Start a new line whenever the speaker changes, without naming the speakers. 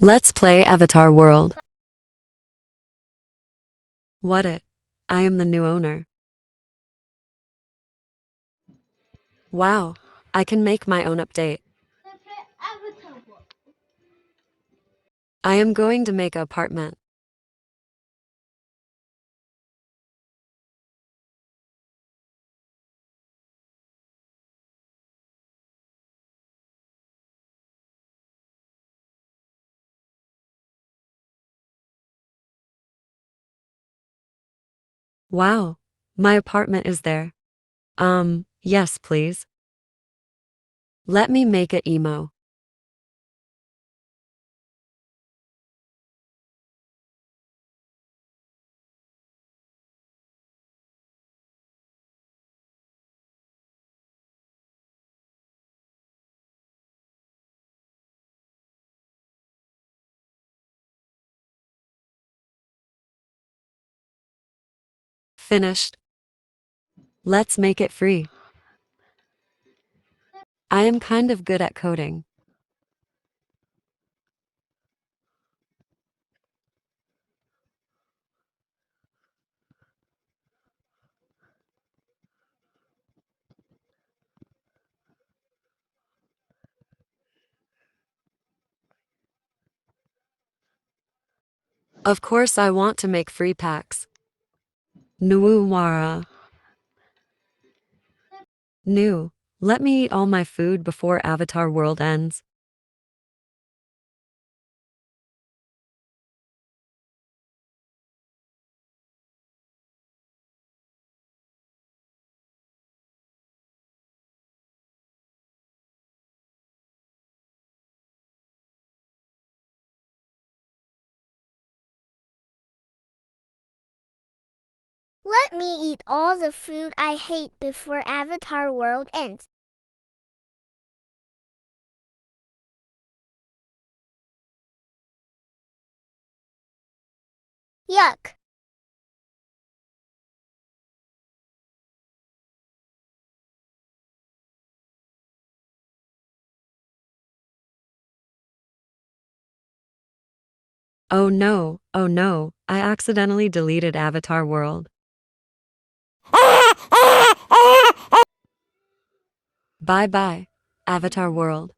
Let's play Avatar World. What it? I am the new owner. Wow, I can make my own update. I am going to make an apartment. Wow, my apartment is there. Yes, please. Let me make it emo. Finished. Let's make it free. I am kind of good at coding. Of course I want to make free packs. Nuwara. New. Let me eat all my food before Avatar World ends.
Let me eat all the food I hate before Avatar World ends. Yuck.
Oh no, I accidentally deleted Avatar World. Bye bye, Avatar World.